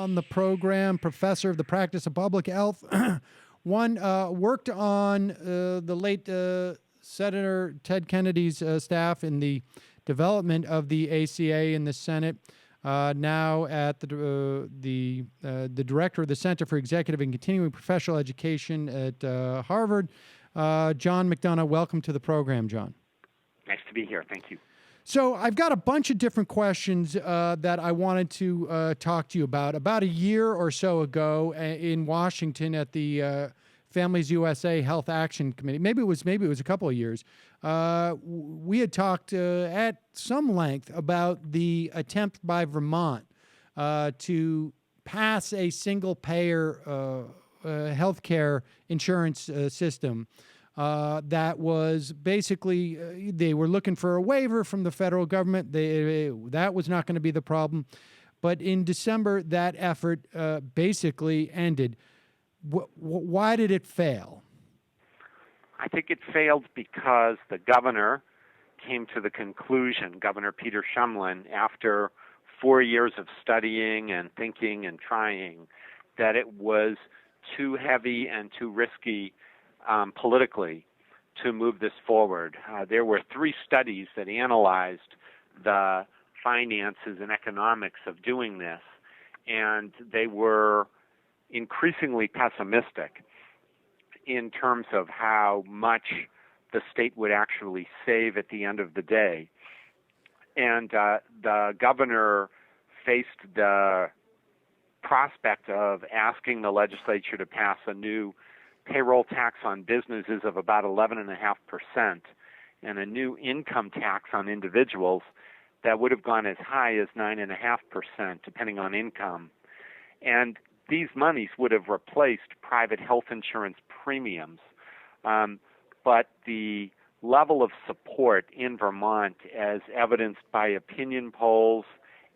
on the program, professor of the practice of public health. One worked on the late Senator Ted Kennedy's staff in the development of the ACA in the Senate. Now at the director of the Center for Executive and Continuing Professional Education at Harvard, John McDonough. Welcome to the program, John. Nice to be here. Thank you. So I've got a bunch of different questions that I wanted to talk to you about. About a year or so ago in Washington at the Families USA Health Action Committee, maybe it was a couple of years, we had talked at some length about the attempt by Vermont to pass a single-payer healthcare insurance system. That was basically, they were looking for a waiver from the federal government. That was not going to be the problem. But in December, that effort basically ended. Why did it fail? I think it failed because the governor came to the conclusion, Governor Peter Shumlin, after 4 years of studying and thinking and trying, that it was too heavy and too risky politically to move this forward. There were 3 studies that analyzed the finances and economics of doing this, and they were increasingly pessimistic in terms of how much the state would actually save at the end of the day. And the governor faced the prospect of asking the legislature to pass a new payroll tax on businesses of about 11.5% and a new income tax on individuals that would have gone as high as 9.5%, depending on income. And these monies would have replaced private health insurance premiums. But the level of support in Vermont, as evidenced by opinion polls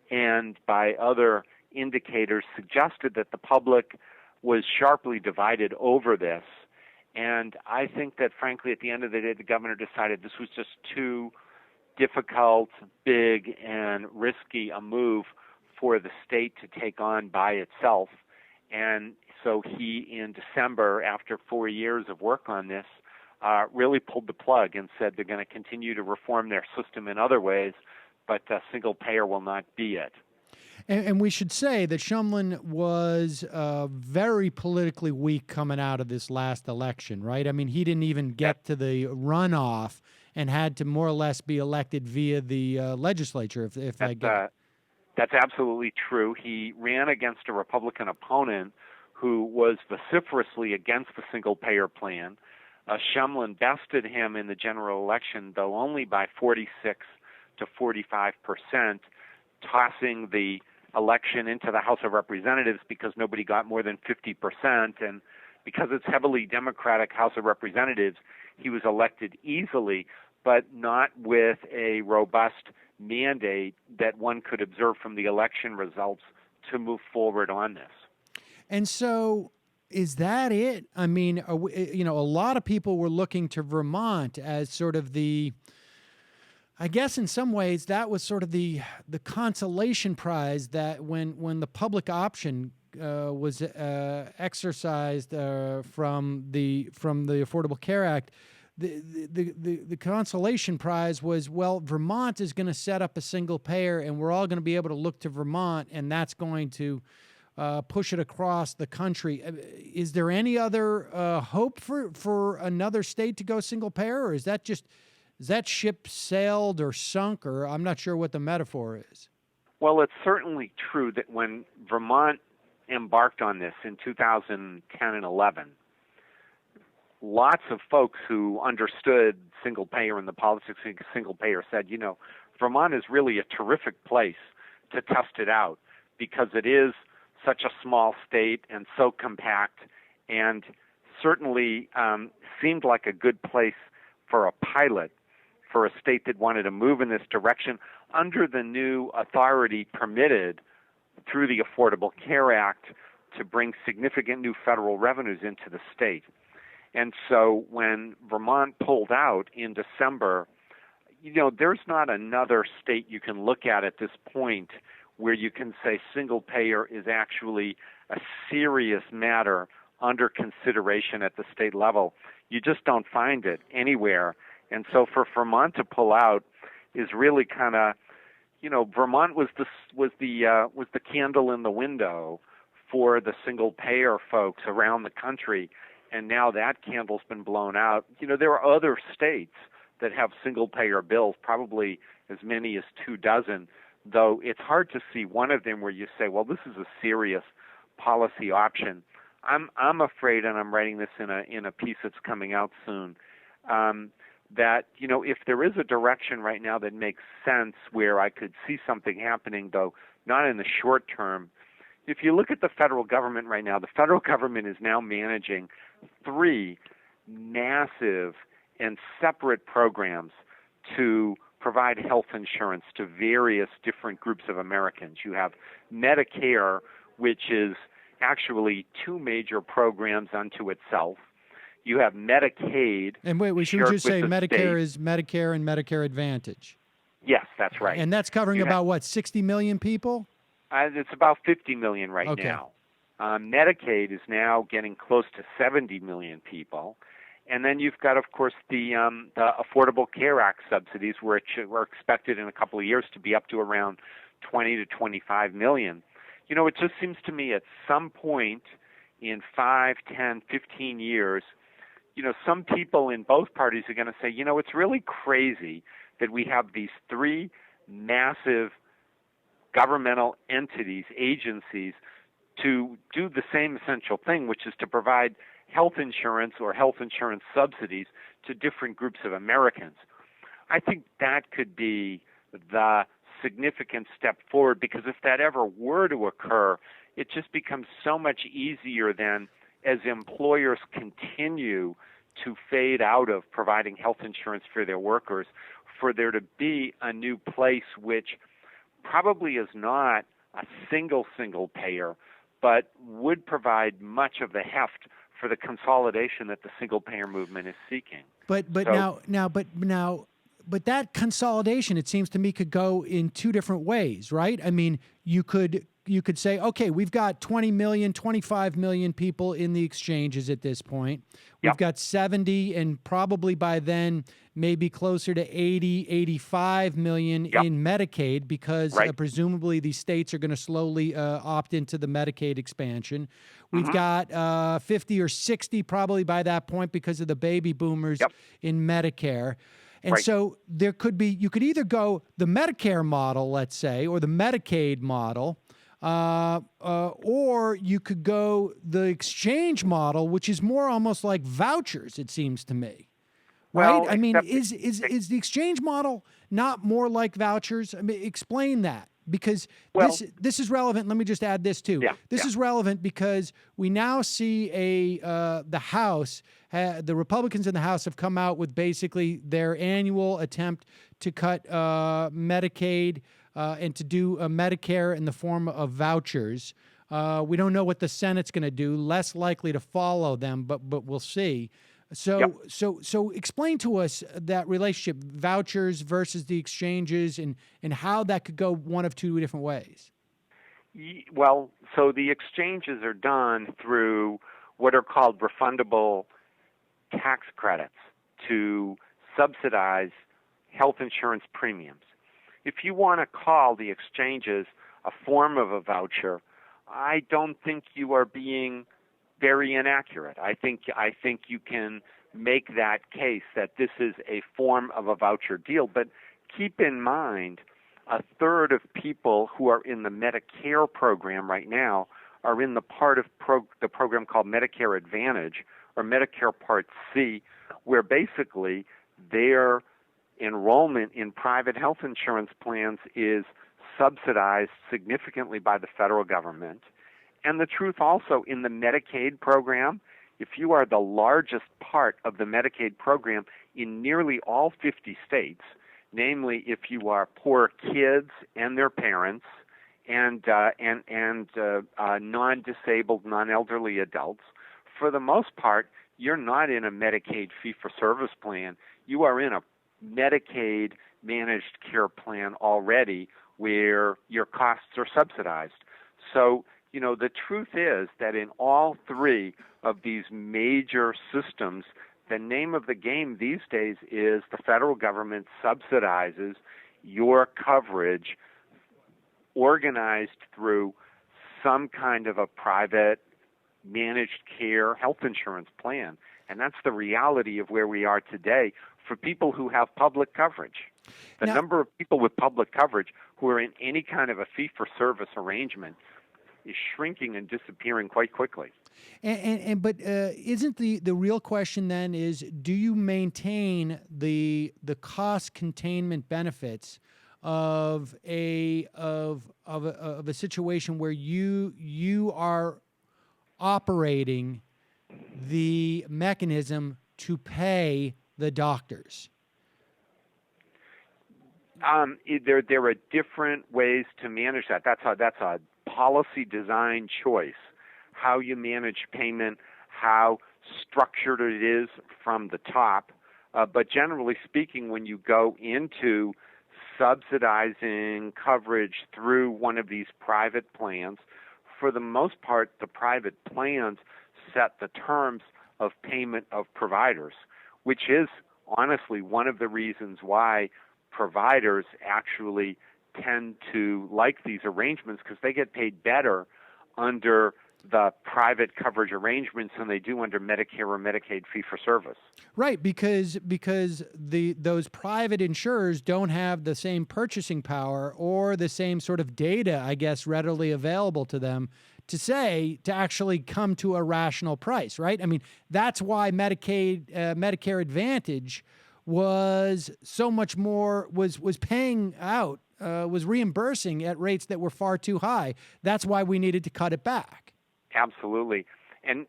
and by other indicators, suggested that the public was sharply divided over this. And I think that, frankly, at the end of the day, the governor decided this was just too difficult, big, and risky a move for the state to take on by itself. And so he, in December, after 4 years of work on this, really pulled the plug and said they're going to continue to reform their system in other ways, but single payer will not be it. And we should say that Shumlin was very politically weak coming out of this last election, right? I mean, he didn't even get to the runoff and had to more or less be elected via the legislature, if I get it. That's absolutely true. He ran against a Republican opponent who was vociferously against the single-payer plan. Shumlin bested him in the general election, though only by 46 to 45%, tossing the election into the House of Representatives because nobody got more than 50%. And because it's heavily Democratic House of Representatives, he was elected easily, but not with a robust mandate that one could observe from the election results to move forward on this. And so is that it? I mean, a lot of people were looking to Vermont as sort of the, I guess in some ways that was sort of the consolation prize that when the public option was exercised from the Affordable Care Act, the consolation prize was, well, Vermont is going to set up a single payer and we're all going to be able to look to Vermont, and that's going to push it across the country. Is there any other hope for another state to go single payer, or is that ship sailed or sunk, or I'm not sure what the metaphor is? Well, it's certainly true that when Vermont embarked on this in 2010 and 11, lots of folks who understood single payer and the politics of single payer said, Vermont is really a terrific place to test it out because it is such a small state and so compact, and certainly seemed like a good place for a pilot for a state that wanted to move in this direction under the new authority permitted through the Affordable Care Act to bring significant new federal revenues into the state. And so when Vermont pulled out in December, there's not another state you can look at this point where you can say single payer is actually a serious matter under consideration at the state level. You just don't find it anywhere. And so for Vermont to pull out is really kind of, Vermont was the candle in the window for the single payer folks around the country, and now that candle's been blown out. There are other states that have single payer bills, probably as many as 24, though it's hard to see one of them where you say, well, this is a serious policy option. I'm afraid, and I'm writing this in a piece that's coming out soon, that if there is a direction right now that makes sense where I could see something happening, though not in the short term. If you look at the federal government right now, the federal government is now managing 3 massive and separate programs to provide health insurance to various different groups of Americans. You have Medicare, which is actually 2 major programs unto itself. You have Medicaid. And wait, we should just say Medicare state. is Medicare and Medicare Advantage. Yes, that's right. And that's covering about, 60 million people? It's about 50 million right now. Medicaid is now getting close to 70 million people. And then you've got, of course, the Affordable Care Act subsidies, which were expected in a couple of years to be up to around 20 to 25 million. It just seems to me at some point in 5, 10, 15 years, some people in both parties are going to say, it's really crazy that we have these 3 massive governmental entities, agencies, to do the same essential thing, which is to provide health insurance or health insurance subsidies to different groups of Americans. I think that could be the significant step forward, because if that ever were to occur, it just becomes so much easier then, as employers continue to fade out of providing health insurance for their workers, for there to be a new place which probably is not a single payer, but would provide much of the heft for the consolidation that the single payer movement is seeking. But that consolidation, it seems to me, could go in 2 different ways, right? I mean, you could say, okay, we've got 20 million, 25 million people in the exchanges at this point. We've got 70, and probably by then maybe closer to 80, 85 million in Medicaid, because presumably these states are going to slowly opt into the Medicaid expansion. We've got 50 or 60 probably by that point because of the baby boomers in Medicare. And so there could be, you could either go the Medicare model, let's say, or the Medicaid model, or you could go the exchange model, which is more almost like vouchers, it seems to me. Right? Well, I mean, is the exchange model not more like vouchers? I mean, explain that, because this is relevant. Let me just add this too. This is relevant because we now see the House, the Republicans in the House have come out with basically their annual attempt to cut Medicaid and to do Medicare in the form of vouchers. We don't know what the Senate's going to do. Less likely to follow them, but we'll see. So explain to us that relationship, vouchers versus the exchanges, and how that could go one of 2 different ways. Well, so the exchanges are done through what are called refundable tax credits to subsidize health insurance premiums. If you want to call the exchanges a form of a voucher, I don't think you are being very inaccurate. I think you can make that case that this is a form of a voucher deal. But keep in mind, 1/3 of people who are in the Medicare program right now are in the part of the program called Medicare Advantage or Medicare Part C, where basically their enrollment in private health insurance plans is subsidized significantly by the federal government. And the truth also, in the Medicaid program, if you are the largest part of the Medicaid program in nearly all 50 states, namely if you are poor kids and their parents and non-disabled, non-elderly adults, for the most part, you're not in a Medicaid fee-for-service plan. You are in a Medicaid managed care plan already, where your costs are subsidized. So, the truth is that in all three of these major systems, the name of the game these days is the federal government subsidizes your coverage organized through some kind of a private managed care health insurance plan. And that's the reality of where we are today for people who have public coverage. The number of people with public coverage who are in any kind of a fee-for-service arrangement is shrinking and disappearing quite quickly. But isn't the real question then is, do you maintain the cost containment benefits of a situation where you are operating the mechanism to pay the doctors? There are different ways to manage that. That's a policy design choice. How you manage payment, how structured it is from the top. But generally speaking, when you go into subsidizing coverage through one of these private plans, for the most part, the private plans set the terms of payment of providers, which is honestly one of the reasons why providers actually tend to like these arrangements, because they get paid better under the private coverage arrangements than they do under Medicare or Medicaid fee-for-service. Right, because those private insurers don't have the same purchasing power or the same sort of data, I guess, readily available to them to actually come to a rational price, right? I mean, that's why Medicare Advantage was so much more, was paying out, was reimbursing at rates that were far too high. That's why we needed to cut it back. Absolutely. And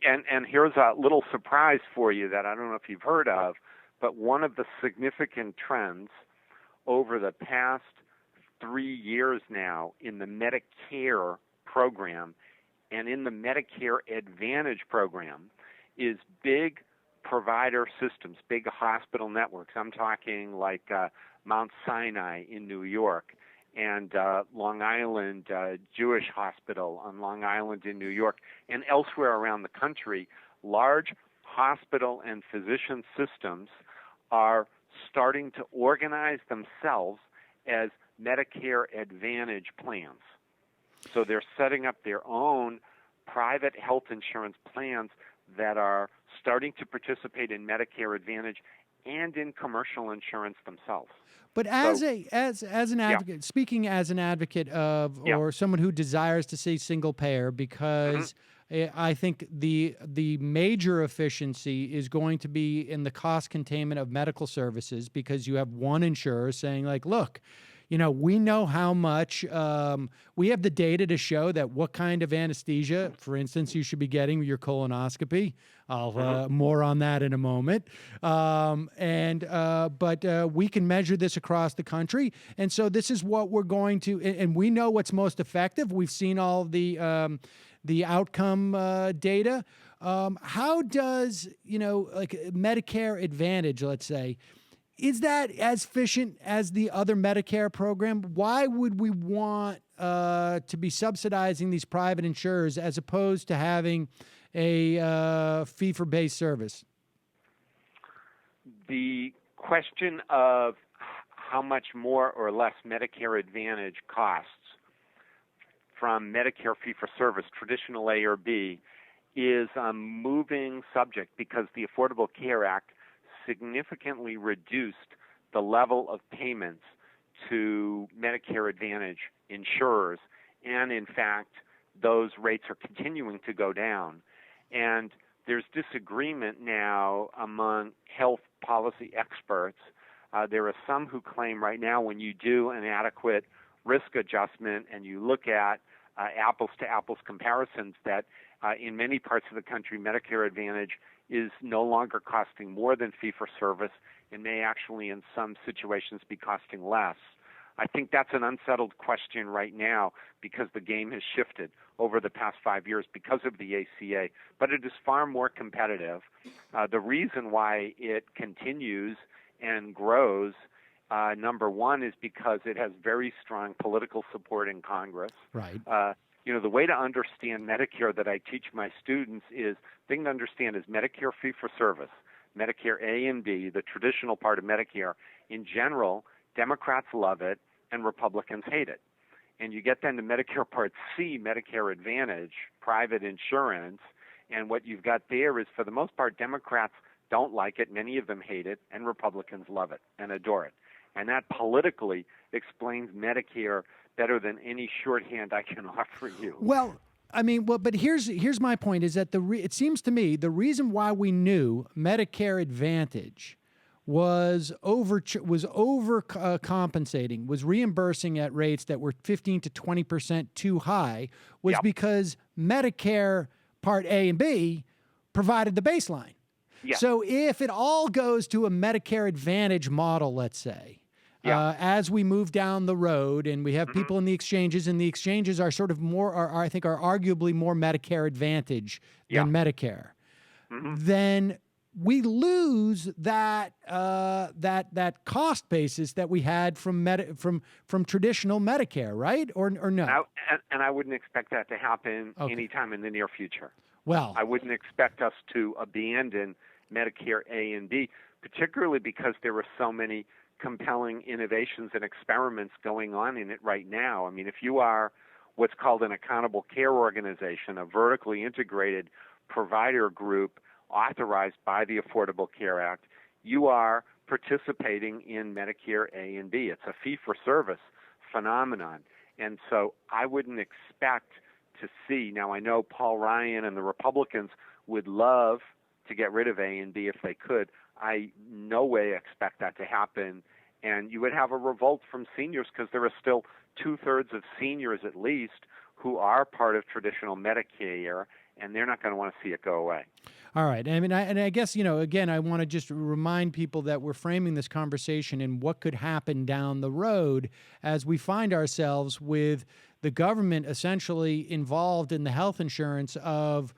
here's a little surprise for you that I don't know if you've heard of, but one of the significant trends over the past 3 years now in the Medicare program and in the Medicare Advantage program is big provider systems, big hospital networks. I'm talking like Mount Sinai in New York and Long Island Jewish Hospital on Long Island in New York and elsewhere around the country. Large hospital and physician systems are starting to organize themselves as Medicare Advantage plans. So they're setting up their own private health insurance plans that are starting to participate in Medicare Advantage and in commercial insurance themselves. But as an advocate, speaking as an advocate of, or someone who desires to say single payer, because I think the major efficiency is going to be in the cost containment of medical services, because you have one insurer saying like, look, we know how much, we have the data to show that what kind of anesthesia, for instance, you should be getting with your colonoscopy. I'll more on that in a moment. But we can measure this across the country. And so this is what we're going to, and we know what's most effective. We've seen all the outcome data. How does, like Medicare Advantage, let's say, is that as efficient as the other Medicare program? Why would we want to be subsidizing these private insurers as opposed to having a fee-for-base service? The question of how much more or less Medicare Advantage costs from Medicare fee-for-service, traditional A or B, is a moving subject because the Affordable Care Act significantly reduced the level of payments to Medicare Advantage insurers. And in fact, those rates are continuing to go down. And there's disagreement now among health policy experts. There are some who claim right now when you do an adequate risk adjustment and you look at apples-to-apples comparisons that in many parts of the country, Medicare Advantage is no longer costing more than fee-for-service and may actually in some situations be costing less. I think that's an unsettled question right now because the game has shifted over the past 5 years because of the ACA, but it is far more competitive. The reason why it continues and grows Number one is because it has very strong political support in Congress. Right. The way to understand Medicare that I teach my students is, the thing to understand is Medicare fee-for-service, Medicare A and B, the traditional part of Medicare. In general, Democrats love it and Republicans hate it. And you get then to Medicare Part C, Medicare Advantage, private insurance, and what you've got there is, for the most part, Democrats don't like it, many of them hate it, and Republicans love it and adore it. And that politically explains Medicare better than any shorthand I can offer you. Well, but here's my point: is that it seems to me the reason why we knew Medicare Advantage was compensating, was reimbursing at rates that were 15 to 20% too high, was because Medicare Part A and B provided the baseline. Yeah. So if it all goes to a Medicare Advantage model, let's say, as we move down the road and we have people in the exchanges, and the exchanges are sort of I think are arguably more Medicare Advantage than Medicare, then we lose that cost basis that we had from traditional Medicare, right? Or no? And I wouldn't expect that to happen anytime in the near future. Well, I wouldn't expect us to abandon Medicare A and B, particularly because there are so many compelling innovations and experiments going on in it right now. I mean, if you are what's called an accountable care organization, a vertically integrated provider group authorized by the Affordable Care Act, you are participating in Medicare A and B. It's a fee-for-service phenomenon. And so I wouldn't expect to see, now I know Paul Ryan and the Republicans would love to get rid of A and B if they could. I no way expect that to happen. And you would have a revolt from seniors, because there are still 2/3 of seniors at least who are part of traditional Medicare, and they're not going to want to see it go away. All right. I mean, I guess, again, I want to just remind people that we're framing this conversation in what could happen down the road as we find ourselves with the government essentially involved in the health insurance of,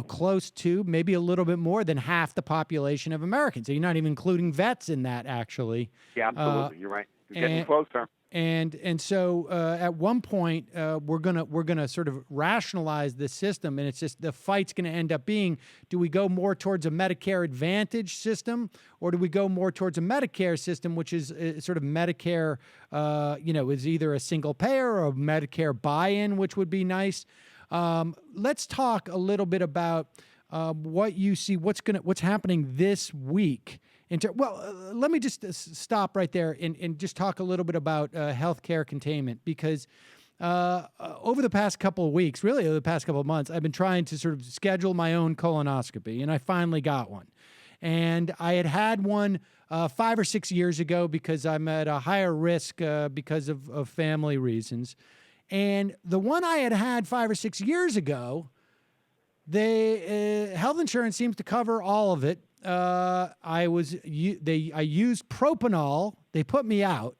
close to maybe a little bit more than half the population of Americans. So you're not even including vets in that, actually. Yeah, absolutely. You're right. You're getting closer. And so at one point we're gonna sort of rationalize this system, and it's just the fight's going to end up being: do we go more towards a Medicare Advantage system, or do we go more towards a Medicare system, which is sort of Medicare, is either a single payer or a Medicare buy-in, which would be nice. Let's talk a little bit about what you see, what's happening this week. Let me just stop right there and just talk a little bit about healthcare containment, because over the past couple of weeks, really over the past couple of months, I've been trying to sort of schedule my own colonoscopy, and I finally got one. And I had one 5 or 6 years ago because I'm at a higher risk because of family reasons. And the one I had 5 or 6 years ago, health insurance seems to cover all of it. I used propanol. They put me out,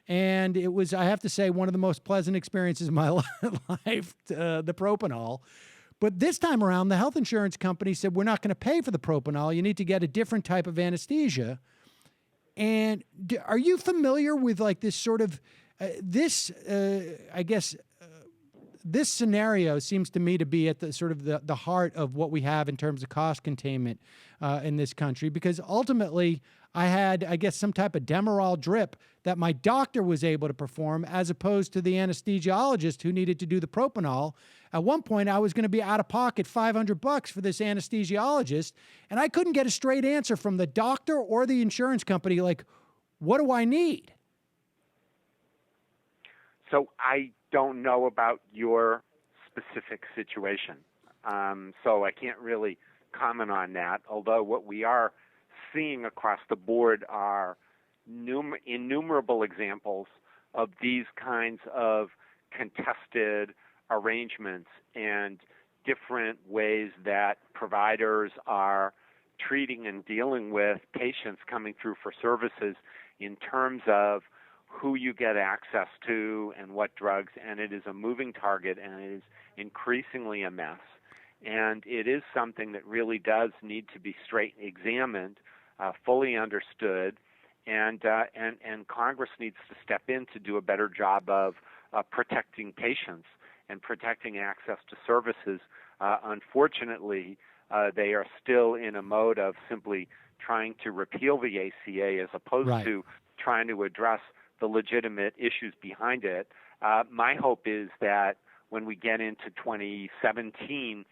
and it was, I have to say, one of the most pleasant experiences of my life, the propanol. But this time around, the health insurance company said, we're not going to pay for the propanol. You need to get a different type of anesthesia. And are you familiar with like this sort of this scenario seems to me to be at the sort of the heart of what we have in terms of cost containment in this country, because ultimately I had, I guess, some type of Demerol drip that my doctor was able to perform, as opposed to the anesthesiologist who needed to do the propanol. At one point, I was going to be out of pocket $500 for this anesthesiologist, and I couldn't get a straight answer from the doctor or the insurance company, like, what do I need? So I don't know about your specific situation, so I can't really comment on that, although what we are seeing across the board are innumerable examples of these kinds of contested arrangements and different ways that providers are treating and dealing with patients coming through for services in terms of who you get access to and what drugs, and it is a moving target, and it is increasingly a mess. And it is something that really does need to be examined, fully understood, and Congress needs to step in to do a better job of protecting patients and protecting access to services. Unfortunately, they are still in a mode of simply trying to repeal the ACA as opposed Right. to trying to address the legitimate issues behind it. My hope is that when we get into 2017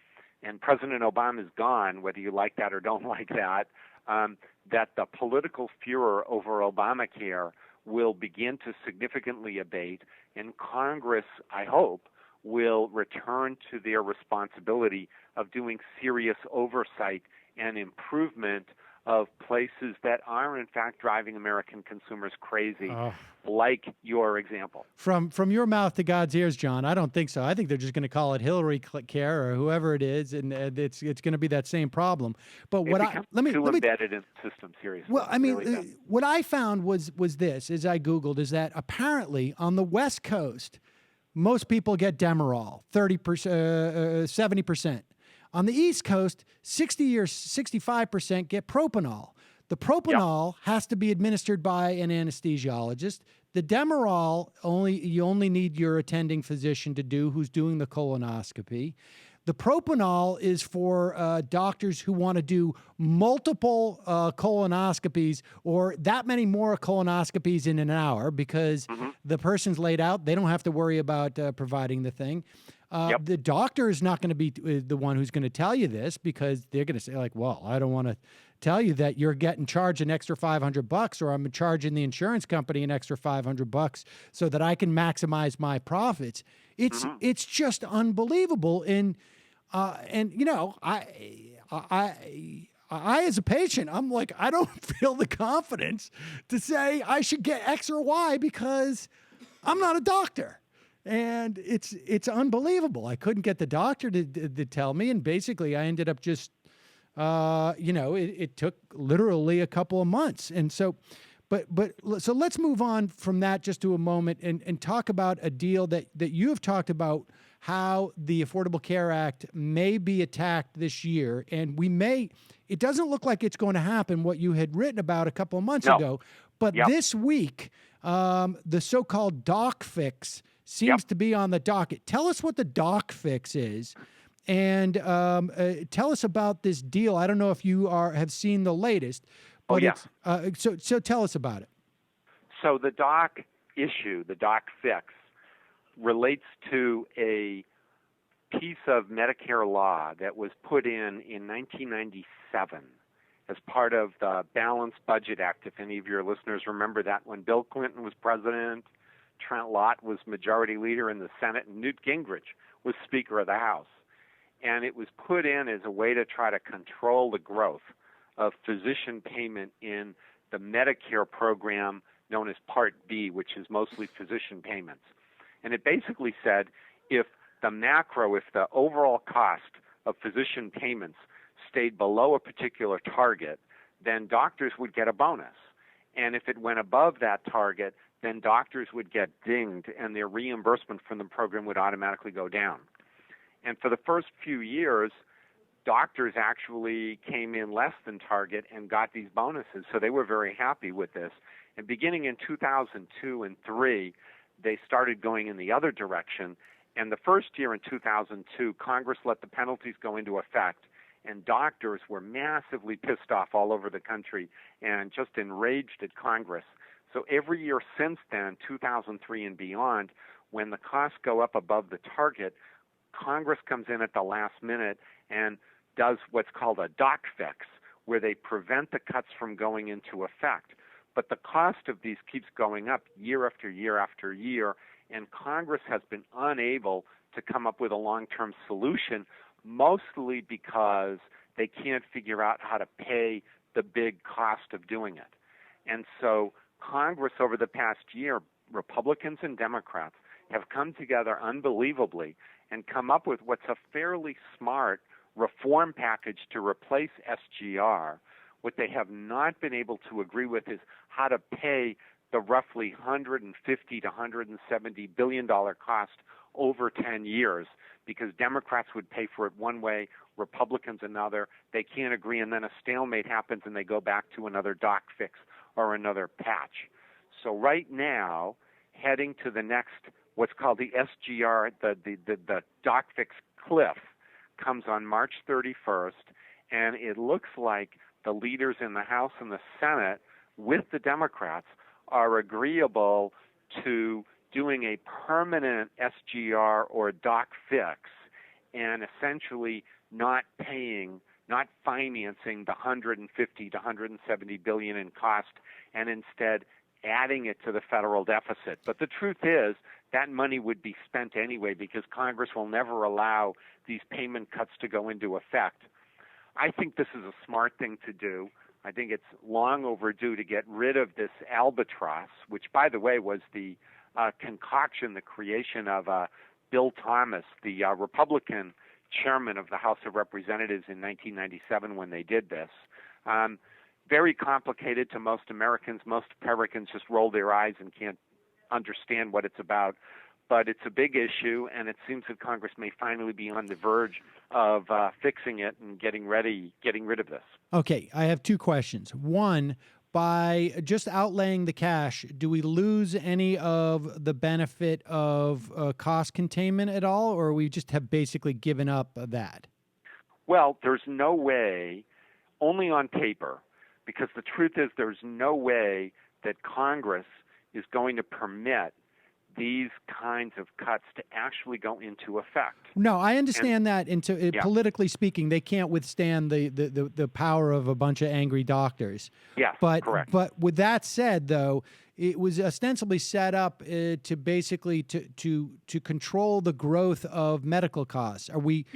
and President Obama is gone, whether you like that or don't like that, that the political furor over Obamacare will begin to significantly abate, and Congress, I hope, will return to their responsibility of doing serious oversight and improvement of places that are in fact driving American consumers crazy, like your example. From your mouth to God's ears, John. I don't think so. I think they're just going to call it Hillary Care or whoever it is, and it's going to be that same problem. But It becomes too embedded in the system, seriously. Well, I mean, really what I found was this, as I Googled, is that apparently on the West Coast, most people get Demerol, 70%. On the East Coast, 60 or 65% get propanol. The propanol has to be administered by an anesthesiologist. The Demerol, you only need your attending physician to do, who's doing the colonoscopy. The propanol is for doctors who want to do multiple colonoscopies or that many more colonoscopies in an hour because the person's laid out. They don't have to worry about providing the thing. The doctor is not going to be the one who's going to tell you this because they're going to say, like, well, I don't want to tell you that you're getting charged an extra $500 or I'm charging the insurance company an extra $500 so that I can maximize my profits. It's just unbelievable. And you know, I as a patient, I'm like, I don't feel the confidence to say I should get X or Y because I'm not a doctor. And it's unbelievable. I couldn't get the doctor to tell me, and basically I ended up just, it took literally a couple of months. And so, so let's move on from that just to a moment and talk about a deal that you have talked about, how the Affordable Care Act may be attacked this year, and it doesn't look like it's going to happen, what you had written about a couple of months ago, but this week, the so-called doc fix seems to be on the docket. Tell us what the doc fix is, and tell us about this deal. I don't know if you have seen the latest, but so tell us about it. So the doc issue, the doc fix, relates to a piece of Medicare law that was put in 1997 as part of the Balanced Budget Act. If any of your listeners remember that, when Bill Clinton was president, Trent Lott was majority leader in the Senate, and Newt Gingrich was Speaker of the House. And it was put in as a way to try to control the growth of physician payment in the Medicare program known as Part B, which is mostly physician payments. And it basically said if the overall cost of physician payments stayed below a particular target, then doctors would get a bonus. And if it went above that target, then doctors would get dinged and their reimbursement from the program would automatically go down. And for the first few years, doctors actually came in less than target and got these bonuses, so they were very happy with this. And beginning in 2002 and 2003, they started going in the other direction. And the first year in 2002, Congress let the penalties go into effect, and doctors were massively pissed off all over the country and just enraged at Congress. So every year since then, 2003 and beyond, when the costs go up above the target, Congress comes in at the last minute and does what's called a doc fix, where they prevent the cuts from going into effect. But the cost of these keeps going up year after year after year, and Congress has been unable to come up with a long-term solution, mostly because they can't figure out how to pay the big cost of doing it. And so Congress over the past year, Republicans and Democrats, have come together unbelievably and come up with what's a fairly smart reform package to replace SGR. What they have not been able to agree with is how to pay the roughly $150 to $170 billion cost over 10 years, because Democrats would pay for it one way, Republicans another. They can't agree, and then a stalemate happens, and they go back to another doc fix or another patch. So right now, heading to the next, what's called the SGR, the doc fix cliff, comes on March 31st, and it looks like the leaders in the House and the Senate, with the Democrats, are agreeable to doing a permanent SGR or doc fix and essentially not financing the 150 to 170 billion in cost, and instead adding it to the federal deficit. But the truth is that money would be spent anyway because Congress will never allow these payment cuts to go into effect. I think this is a smart thing to do. I think it's long overdue to get rid of this albatross, which, by the way, was the concoction, the creation of Bill Thomas, the Republican chairman of the House of Representatives in 1997 when they did this. Very complicated to most Americans. Most Americans just roll their eyes and can't understand what it's about. But it's a big issue, and it seems that Congress may finally be on the verge of fixing it and getting rid of this. Okay, I have two questions. One, by just outlaying the cash, do we lose any of the benefit of cost containment at all, or we just have basically given up that? Well, there's no way, only on paper, because the truth is there's no way that Congress is going to permit these kinds of cuts to actually go into effect. No, I understand that. Politically speaking, they can't withstand the power of a bunch of angry doctors. Yes, correct. But with that said, though, it was ostensibly set up to basically to control the growth of medical costs. Are we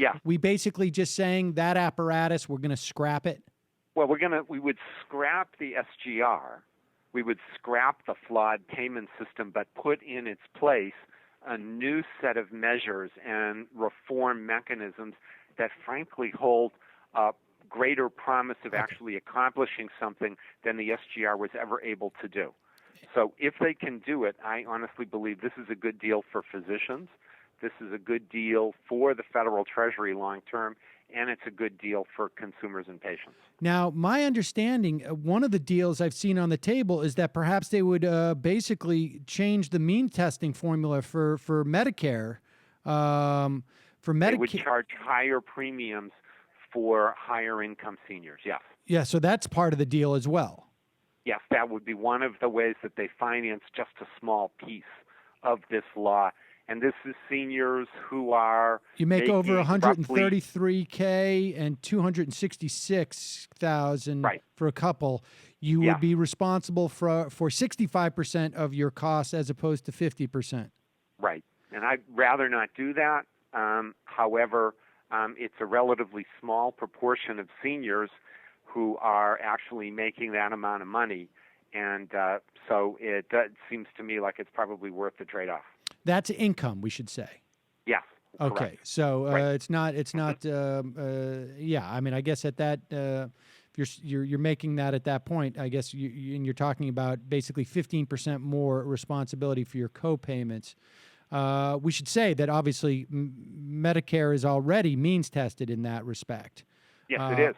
basically just saying that apparatus, we're going to scrap it? Well, we would scrap the SGR. We would scrap the flawed payment system, but put in its place a new set of measures and reform mechanisms that frankly hold greater promise of actually accomplishing something than the SGR was ever able to do. So if they can do it, I honestly believe this is a good deal for physicians. This is a good deal for the federal treasury long term, and it's a good deal for consumers and patients. Now, my understanding, one of the deals I've seen on the table is that perhaps they would basically change the mean testing formula for Medicare. They would charge higher premiums for higher income seniors, yes. Yeah, so that's part of the deal as well. Yes, that would be one of the ways that they finance just a small piece of this law. And this is seniors who are you make over $133K and $266,000 for a couple. You would be responsible for 65% of your costs as opposed to 50%. Right, and I'd rather not do that. However, it's a relatively small proportion of seniors who are actually making that amount of money, and so it seems to me like it's probably worth the trade-off. That's income, we should say. Yes. Okay. Correct. So it's not. Yeah. I mean, I guess at that, if you're making that at that point, I guess you're talking about basically 15% more responsibility for your co-payments. We should say that obviously Medicare is already means tested in that respect. Yes, it is.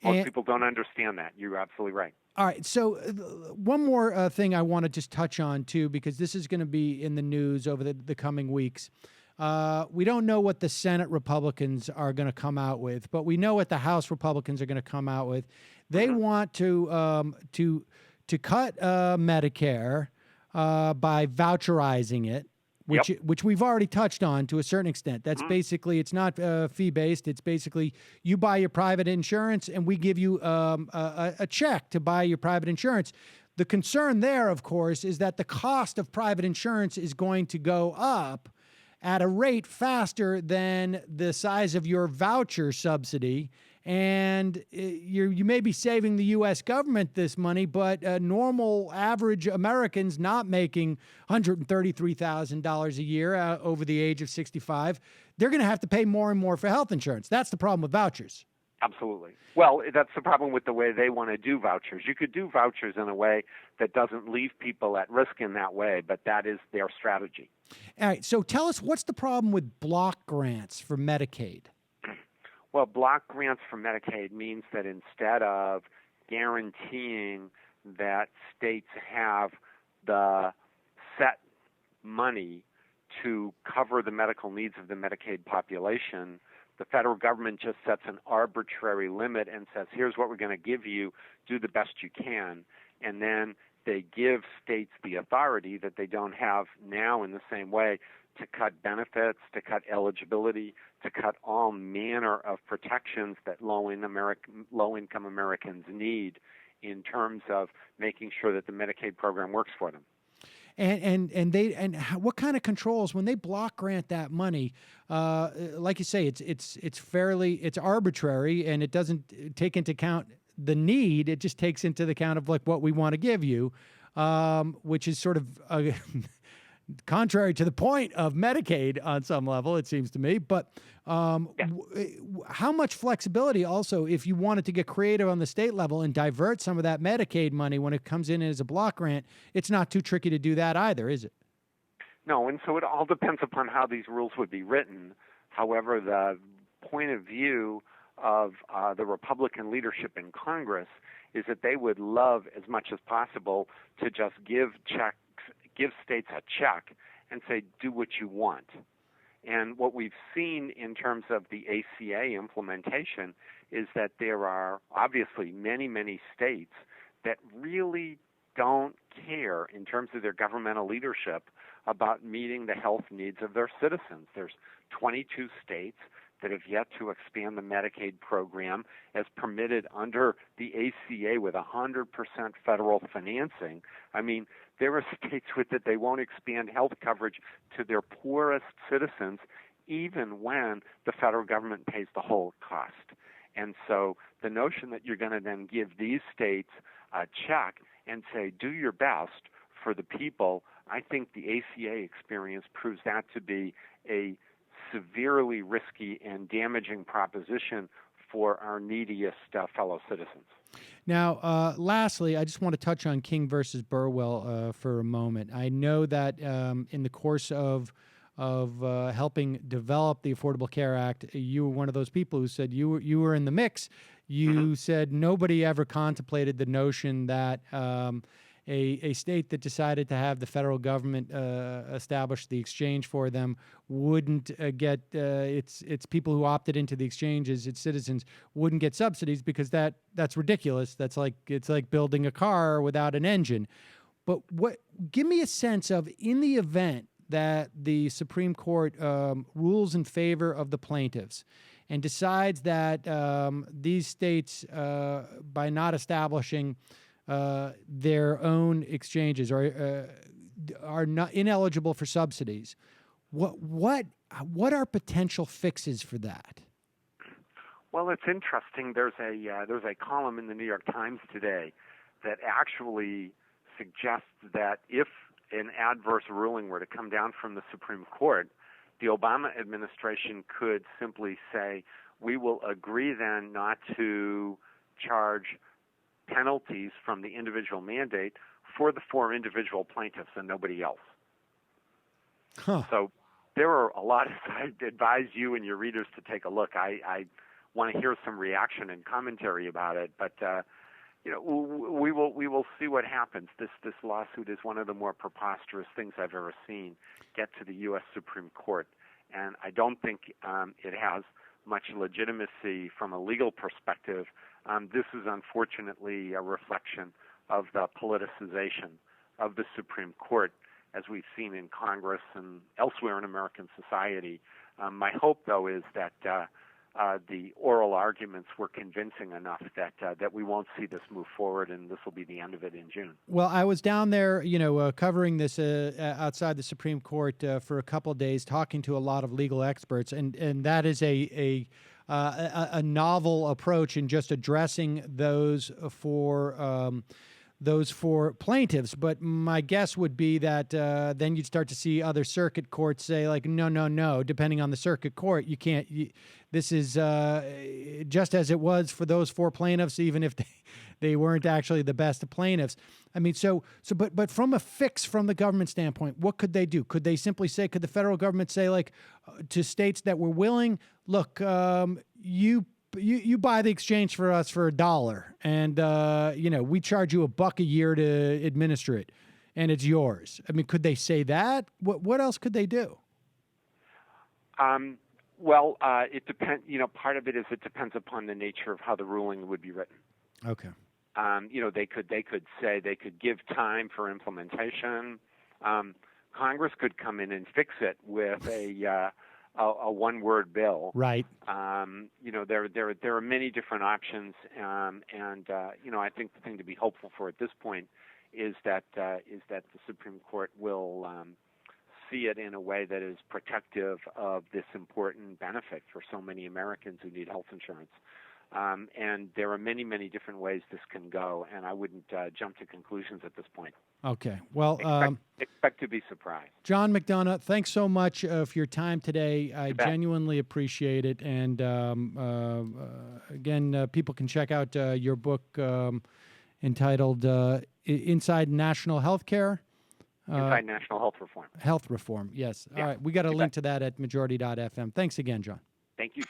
Most people don't understand that. You're absolutely right. All right. So one more thing I want to just touch on, too, because this is going to be in the news over the coming weeks. We don't know what the Senate Republicans are going to come out with, but we know what the House Republicans are going to come out with. They want to cut Medicare by voucherizing it, which we've already touched on to a certain extent. That's basically, it's not fee-based. It's basically you buy your private insurance and we give you a check to buy your private insurance. The concern there, of course, is that the cost of private insurance is going to go up at a rate faster than the size of your voucher subsidy. And you may be saving the U.S. government this money, but normal average Americans not making $133,000 a year over the age of 65, they're going to have to pay more and more for health insurance. That's the problem with vouchers. Absolutely. Well, that's the problem with the way they want to do vouchers. You could do vouchers in a way that doesn't leave people at risk in that way, but that is their strategy. All right. So tell us, what's the problem with block grants for Medicaid? Well, block grants for Medicaid means that instead of guaranteeing that states have the set money to cover the medical needs of the Medicaid population. The federal government just sets an arbitrary limit and says, here's what we're going to give you, do the best you can. And then they give states the authority that they don't have now in the same way to cut benefits, to cut eligibility, to cut all manner of protections that low-income Americans need in terms of making sure that the Medicaid program works for them. What kind of controls when they block grant that money? Like you say, it's arbitrary, and it doesn't take into account the need. It just takes into the account of like what we want to give you, which is sort of contrary to the point of Medicaid on some level, it seems to me. But how much flexibility also, if you wanted to get creative on the state level and divert some of that Medicaid money when it comes in as a block grant, it's not too tricky to do that either, is it? No, and so it all depends upon how these rules would be written. However, the point of view of the Republican leadership in Congress is that they would love as much as possible to just give states a check and say, do what you want. And what we've seen in terms of the ACA implementation is that there are obviously many, many states that really don't care in terms of their governmental leadership about meeting the health needs of their citizens. There's 22 states that have yet to expand the Medicaid program as permitted under the ACA with 100% federal financing. I mean, there are states with it, they won't expand health coverage to their poorest citizens even when the federal government pays the whole cost. And so the notion that you're going to then give these states a check and say, do your best for the people, I think the ACA experience proves that to be a severely risky and damaging proposition for our neediest fellow citizens. Now, lastly, I just want to touch on King versus Burwell for a moment. I know that in the course of helping develop the Affordable Care Act, you were one of those people who said you were in the mix. You said nobody ever contemplated the notion that a state that decided to have the federal government establish the exchange for them wouldn't get its people who opted into the exchanges, its citizens wouldn't get subsidies because that's ridiculous. It's like building a car without an engine. But give me a sense of, in the event that the Supreme Court rules in favor of the plaintiffs and decides that these states, by not establishing their own exchanges are not ineligible for subsidies, what are potential fixes for that? Well, it's interesting. There's a column in the New York Times today that actually suggests that if an adverse ruling were to come down from the Supreme Court, the Obama administration could simply say, we will agree then not to charge penalties from the individual mandate for the 4 individual plaintiffs and nobody else. Huh. So there are a lot of, I'd advise you and your readers to take a look. I want to hear some reaction and commentary about it, but we will see what happens. This lawsuit is one of the more preposterous things I've ever seen get to the U.S. Supreme Court, and I don't think it has much legitimacy from a legal perspective. This is unfortunately a reflection of the politicization of the Supreme Court, as we've seen in Congress and elsewhere in American society. My hope, though, is that the oral arguments were convincing enough that we won't see this move forward, and this will be the end of it in June. Well, I was down there, covering this outside the Supreme Court for a couple of days, talking to a lot of legal experts, and that is a novel approach in just addressing those for plaintiffs. But my guess would be that then you'd start to see other circuit courts say, like, no, depending on the circuit court, you can't. This is just as it was for those 4 plaintiffs, even if they weren't actually the best of plaintiffs. I mean, but from a fix from the government standpoint, what could they do? Could they simply say, could the federal government say, like, to states that were willing, look, you you buy the exchange for us for $1, and we charge you $1 a year to administer it, and it's yours. I mean, could they say that? What else could they do? Well, it depends. Part of it is it depends upon the nature of how the ruling would be written. Okay. They could say they could give time for implementation. Congress could come in and fix it with a one-word bill. Right. There are many different options, and I think the thing to be hopeful for at this point is that the Supreme Court will see it in a way that is protective of this important benefit for so many Americans who need health insurance. And there are many, many different ways this can go, and I wouldn't jump to conclusions at this point. Okay. Well, expect to be surprised. John McDonough, thanks so much for your time today. I genuinely appreciate it. And again, people can check out your book entitled Inside National Healthcare. Inside National Health Reform. Health Reform, yes. Yeah. All right. We got a link to that at majority.fm. Thanks again, John. Thank you.